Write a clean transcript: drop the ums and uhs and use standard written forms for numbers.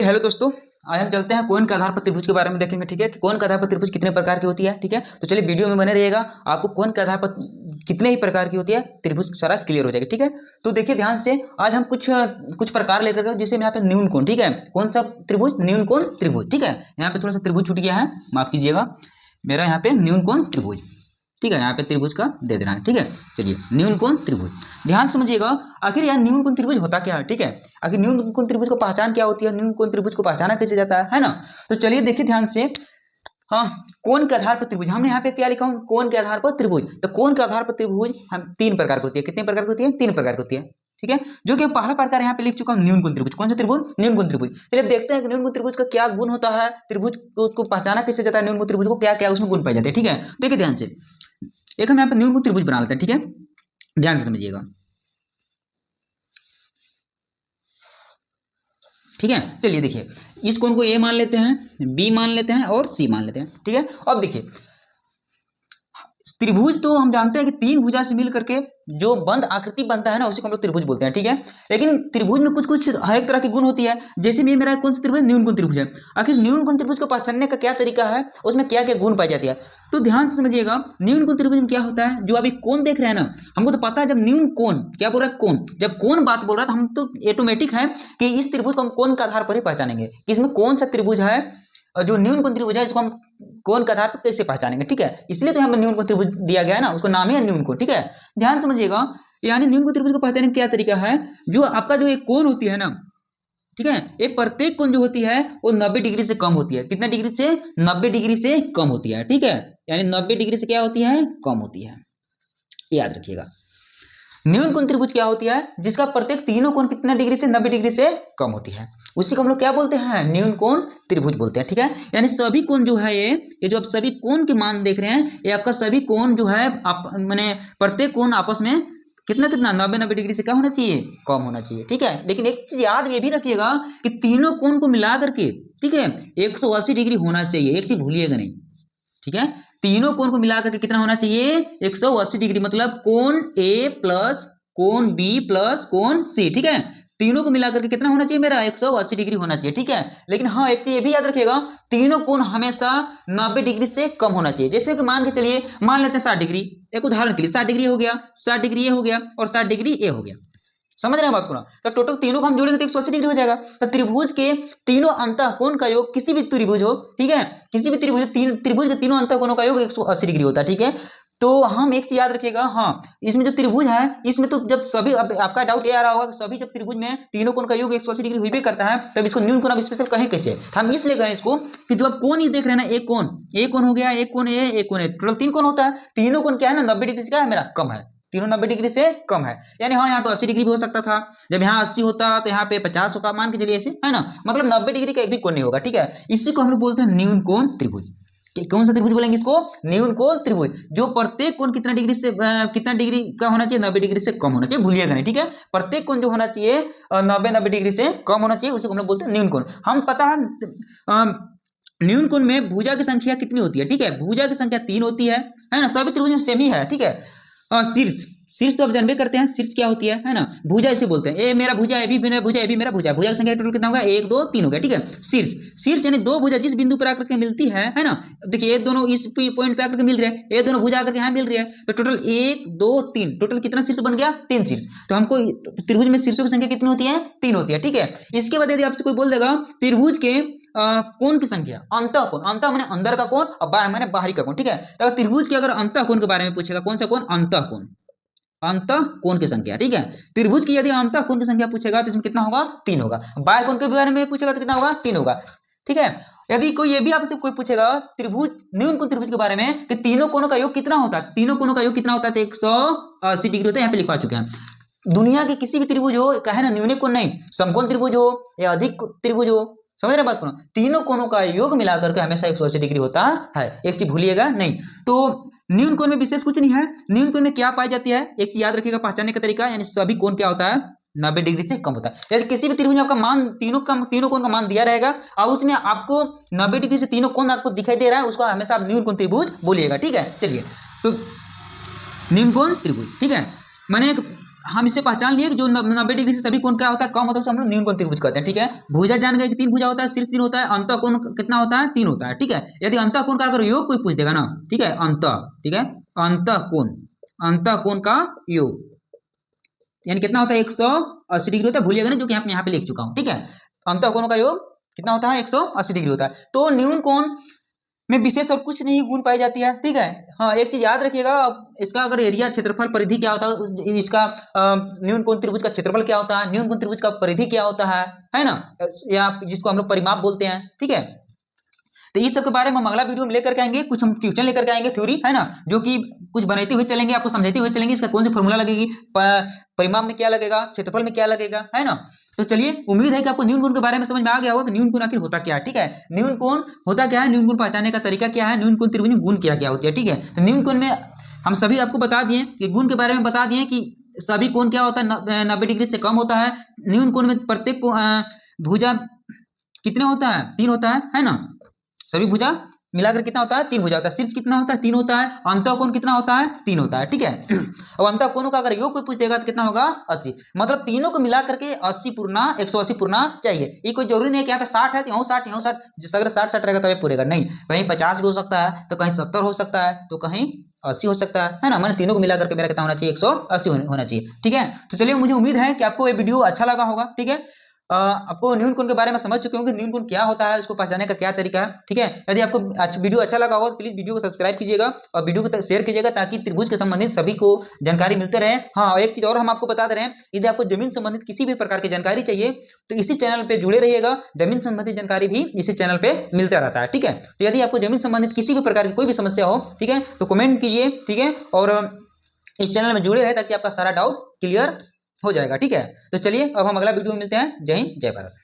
Hello दोस्तों, आज हम चलते हैं कोण के आधार पर त्रिभुज के बारे में देखेंगे। ठीक है कि कोण के आधार पर त्रिभुज कितने प्रकार की होती है। ठीक है, तो चलिए वीडियो में बने रहिएगा, आपको कोण के आधार पर कितने ही प्रकार की होती है त्रिभुज सारा क्लियर हो जाएगा। ठीक है, तो देखिए ध्यान से, आज हम कुछ प्रकार लेकर गए, जैसे यहाँ पे न्यून कोण। ठीक है, कौन सा त्रिभुज? न्यून कोण त्रिभुज। ठीक है, यहाँ पे थोड़ा सा त्रिभुज छूट गया है, माफ कीजिएगा, मेरा यहाँ पे न्यून कोण त्रिभुज। ठीक है, यहाँ पे त्रिभुज का दे देना है। ठीक है, चलिए न्यून कोण त्रिभुज ध्यान समझिएगा। आखिर यह न्यून कोण त्रिभुज होता क्या है? ठीक है, आखिर न्यून कोण त्रिभुज को पहचान क्या होती है, न्यून कोण त्रिभुज को पहचाना कैसे जाता है ना? तो चलिए देखिए ध्यान से। हाँ, कोण के आधार पर त्रिभुज, हमने यहाँ पे क्या लिखा हूँ? कोण के आधार पर त्रिभुज। तो कोण के आधार पर त्रिभुज हम तीन प्रकार की होती है। कितने प्रकार की होती है? तीन प्रकार की होती है। ठीक है, जो कि पहला प्रकार यहाँ पे लिख चुका हूँ, न्यून कोण त्रिभुज। कौन सा त्रिभुज? न्यून कोण त्रिभुज। चलिए देखते हैं कि न्यून कोण त्रिभुज का क्या गुण होता है, त्रिभुज को उसको पहचाना कैसे जाता है, न्यून कोण त्रिभुज को क्या क्या उसमें गुण पाए जाते हैं। ठीक है, देखिए ध्यान से, एक हम यहाँ पे न्यून कोण त्रिभुज बना लेते हैं। ठीक है, ध्यान से समझिएगा। ठीक है, चलिए देखिए, इस कोण को ए मान लेते हैं, बी मान लेते हैं और सी मान लेते हैं। ठीक है, अब देखिए त्रिभुज तो हम जानते हैं कि तीन भुजा से मिल करके जो बंद आकृति बनता है ना, उसी को हम लोग त्रिभुज बोलते हैं। ठीक है, लेकिन त्रिभुज में कुछ कुछ हर एक तरह के गुण होती है। जैसे में मेरा कौन सा त्रिभुज? न्यून कोण त्रिभुज है। आखिर न्यून कोण त्रिभुज को पहचानने का क्या तरीका है, उसमें क्या क्या गुण पाई जाती है, तो ध्यान से समझिएगा। न्यून कोण त्रिभुज में क्या होता है, जो अभी कोण देख रहे हैं ना, हमको तो पता है जब न्यून कोण क्या बोल रहा है, कोण, जब कोण बात बोल रहा है तो हम तो ऑटोमेटिक है कि इस त्रिभुज को हम कोण के आधार पर ही पहचानेंगे कि इसमें कौन सा त्रिभुज है, और जो न्यून कोण त्रिभुज है इसको हम कोण के आधार पर कैसे पहचानेंगे। ठीक है, इसलिए तो यहाँ पर न्यून कोण त्रिभुज दिया गया है ना, उसको नाम ही है न्यून कोण। ठीक है, ध्यान समझिएगा, यानी न्यून कोण त्रिभुज को पहचानने का क्या तरीका है, जो आपका जो एक कोण होती है ना, ठीक है, ये प्रत्येक कोण जो होती है वो 90 डिग्री से कम होती है। कितना डिग्री से? 90 डिग्री से कम होती है। ठीक है, यानी 90 डिग्री से क्या होती है? कम होती है, याद रखिएगा। न्यून कोण त्रिभुज क्या होती है? जिसका प्रत्येक तीनों कोण कितना डिग्री से? 90 डिग्री से कम होती है, उसी को हम लोग क्या बोलते हैं? न्यून कोण त्रिभुज बोलते हैं। ठीक है, यानी सभी कोण जो है, ये जो आप सभी कोण के मान देख रहे हैं, ये आपका सभी कोण जो है आप माने प्रत्येक कोण आपस में कितना कितना 90 डिग्री से क्या होना चाहिए? कम होना चाहिए। ठीक है, लेकिन एक चीज याद ये भी रखिएगा कि तीनों कोण को मिला करके, ठीक है, 180 डिग्री होना चाहिए। एक चीज भूलिएगा नहीं। ठीक है, तीनों कोण को मिलाकर के कितना होना चाहिए? 180 डिग्री, मतलब कोण ए प्लस कोण बी प्लस कोण सी। ठीक है, तीनों को मिलाकर के कितना होना चाहिए? मेरा 180 डिग्री होना चाहिए। ठीक है, लेकिन हाँ एक चीज ये भी याद रखिएगा, तीनों कोण हमेशा 90 डिग्री से कम होना चाहिए। जैसे कि मान के चलिए, मान लेते हैं 60 डिग्री, एक उदाहरण के लिए 60 डिग्री हो गया, 60 डिग्री ये हो गया और 60 डिग्री ये हो गया। समझ रहे हैं बात को ना? तो टोटल तीनों को हम जोड़ेंगे तो 180 डिग्री हो जाएगा। तो त्रिभुज के तीनों अंतः कोण का योग, किसी भी त्रिभुज हो, ठीक है, किसी भी त्रिभुज, त्रिभुज के तीनों अंतः कोणों का योग 180 डिग्री होता है। ठीक है, तो हम एक चीज याद रखिएगा, हाँ इसमें जो त्रिभुज है, इसमें तो जब सभी, अब आपका डाउट ये आ रहा होगा कि सभी जब त्रिभुज में तीनों कोण का योग 180 डिग्री हुई भी करता है, तब इसको न्यून कोण अब स्पेशल कहें कैसे? हम इसलिए कहें इसको कि जो आप कोण ये देख रहे हैं ना, एक कोण हो गया, एक कोण ए, एक कोण ए, टोटल 3 कोण होता है। तीनों कोण क्या है ना, 90 डिग्री से क्या है मेरा? कम है। तीनों 90 डिग्री से कम है, यानी हाँ यहाँ पे 80 डिग्री भी हो सकता था, जब यहाँ 80 होता तो यहाँ पे 50 होता, मान के चलिए ऐसे, है ना, मतलब 90 डिग्री का एक भी कोण नहीं होगा। ठीक है, इसी को हम लोग बोलते हैं न्यून कोण त्रिभुज। कौन सा त्रिभुज बोलेंगे इसको? न्यून कोण त्रिभुज, जो प्रत्येक कोण कितना डिग्री से कितना डिग्री का होना चाहिए? 90 डिग्री से कम होना चाहिए, भूलिएगा नहीं। ठीक है, प्रत्येक कोण जो होना चाहिए 90 डिग्री से कम होना चाहिए, उसी को हम लोग बोलते हैं न्यून कोण। हम पता है न्यून कोण में भुजा की संख्या कितनी होती है? ठीक है, भुजा की संख्या 3 होती है ना, सभी त्रिभुज में सेम ही है। ठीक है, शीर्ष तो आप जानबे करते हैं, शीर्ष क्या होती है ना, भुजा इसे बोलते हैं। ए मेरा भुजा, ए भी मेरा भुजा, ए भी मेरा भुजा, भुजा की संख्या टोटल कितना होगा? 1 2 3 हो गया। ठीक है, शीर्ष यानी दो भुजा जिस बिंदु पर आकर के मिलती है ना, देखिए ये दोनों इस पॉइंट पे आकर के मिल रहे हैं, ये दोनों भुजा आकर के यहाँ मिल रही है, तो टोटल 1 2 3, टोटल कितना शीर्ष बन गया? 3 शीर्ष। तो हमको त्रिभुज में शीर्षों की संख्या कितनी होती है? 3 होती है। ठीक है, इसके बाद यदि आपसे कोई बोल देगा त्रिभुज के कोण की संख्या, अंतः कोण, अंतः माने अंदर का कोण और बाह्य माने बाहरी का कोण। ठीक है, तो अगर त्रिभुज के अगर अंतः कोण के बारे में पूछेगा, कौन सा कोण? अंतः कोण, अंतः कोण की संख्या। ठीक है, त्रिभुज की यदि अंतः कोण की संख्या पूछेगा तो इसमें कितना होगा? 3 होगा। बाह्य कोण के बारे में पूछेगा तो कितना होगा? 3 होगा। ठीक है, यदि कोई ये भी आपसे कोई पूछेगा त्रिभुज, न्यून कोण त्रिभुज के बारे में कि तीनों कोणों का योग कितना होता है, तीनों कोणों का योग कितना होता है? तो 180 डिग्री होता है, यहाँ पे लिखवा चुके हैं। दुनिया के किसी भी त्रिभुज हो, कहे ना न्यून कोण नहीं, समकोण त्रिभुज हो या अधिक त्रिभुज हो, समझ रहे बात को ना, तीनों कोणों का योग मिलाकर के हमेशा 180 डिग्री होता है। एक चीज भूलिएगा नहीं। तो न्यून कोण में विशेष कुछ नहीं है। न्यून कोण में क्या पाई जाती है, एक चीज याद रखिएगा पहचानने का तरीका, यानी सभी कोण क्या होता है? 90 डिग्री से कम होता है। यदि किसी भी त्रिभुज में आपका मान तीनों कोण का मान दिया रहेगा और उसमें आपको 90 डिग्री से तीनों कोण आपको दिखाई दे रहा है, उसको हमेशा आप न्यून कोण त्रिभुज बोलिएगा। ठीक है, चलिए, तो न्यून कोण त्रिभुज, ठीक है, मैंने हम इससे पहचान लिए कि जो 90 डिग्री से सभी कोण क्या होता है, कम होता है, उसे हम लोग न्यून कोण त्रिभुज कहते हैं। ठीक है, भुजा जान गए कि 3 भुजा होता है, शीर्ष 3 होता है, अंतः कोण कितना होता है, 3 होता है। ठीक है, यदि अंतः कोण का अगर योग कोई पूछ देगा ना, ठीक है, ठीक है, अंतः कोण का योग यानी कितना होता है, 180 डिग्री होता है। भूलिएगा ना, जो कि यहाँ पे लिख चुका हूँ। ठीक है, अंतः कोणों का योग कितना होता है, 180 डिग्री होता है। तो न्यून कोण में विशेष और कुछ नहीं गुण पाई जाती है। ठीक है, हाँ, एक चीज याद रखिएगा, इसका अगर एरिया, क्षेत्रफल, परिधि क्या होता है, इसका न्यून कोण त्रिभुज का क्षेत्रफल क्या होता है, न्यून कोण त्रिभुज का परिधि क्या होता है ना, या जिसको हम लोग परिमाप बोलते हैं। ठीक है, तो इस सब के बारे में हम अगला वीडियो में लेकर के आएंगे, कुछ हम क्वेश्चन लेकर के आएंगे, थ्योरी है ना, जो कि कुछ बनाते हुए चलेंगे, आपको समझाते हुए चलेंगे, इसका कौन सी फॉर्मूला लगेगी, परिमाप में क्या लगेगा, क्षेत्रफल में क्या लगेगा, है ना। तो चलिए, उम्मीद है कि आपको न्यून कोण के बारे में समझ में आ गया होगा कि न्यून कोण आखिर होता क्या है। ठीक है, न्यून कोण होता क्या है, न्यून कोण पहचानने का तरीका क्या है, न्यून कोण त्रिभुज में गुण क्या क्या होती है। ठीक है, तो न्यून कोण में हम सभी आपको बता दिए कि गुण के बारे में बता दिए कि सभी कोण क्या होता है, 90 डिग्री से कम होता है। न्यून कोण में प्रत्येक भुजा कितने होता है, 3 होता है ना, सभी भुजा मिलाकर कितना होता है, 3 भुजा होता है। शीर्ष कितना होता है, 3 होता है। अंतः कोण कितना होता है, 3 होता है। ठीक है, अब अंतः कोणों का अगर योग कोई पूछ देगा तो कितना होगा, 80। मतलब तीनों को मिला करके 80 पूर्णा, 180 पूर्णा चाहिए। ये कोई जरूरी नहीं है कि यहाँ पे 60 है तो यहाँ 60, यहाँ 60, जिस अगर 60 रहेगा तब पूरेगा नहीं, कहीं 50 भी हो सकता है, तो कहीं 70 हो सकता है, तो कहीं 80 हो सकता है ना। मैंने तीनों को मिला करके मेरा कितना होना चाहिए, 180 होना चाहिए। ठीक है, तो चलिए, मुझे उम्मीद है कि आपको ये वीडियो अच्छा लगा होगा। ठीक है, आपको न्यून कोण के बारे में समझ चुके होंगे, न्यून कोण क्या होता है, उसको पहचानने का क्या तरीका है। ठीक है, यदि आपको वीडियो अच्छा लगा होगा तो प्लीज वीडियो को सब्सक्राइब कीजिएगा और वीडियो को शेयर कीजिएगा, ताकि त्रिभुज के संबंधित सभी को जानकारी मिलते रहे। हाँ, एक चीज और हम आपको बता दे रहे हैं, यदि आपको जमीन संबंधित किसी भी प्रकार की जानकारी चाहिए तो इसी चैनल पे जुड़े रहिएगा, जमीन संबंधित जानकारी भी इसी चैनल पे मिलता रहता है। ठीक है, तो यदि आपको जमीन संबंधित किसी भी प्रकार की कोई भी समस्या हो, ठीक है, तो कमेंट कीजिए। ठीक है, और इस चैनल में जुड़े रहे ताकि आपका सारा डाउट क्लियर हो जाएगा। ठीक है, तो चलिए, अब हम अगला वीडियो में मिलते हैं। जय हिंद, जय भारत।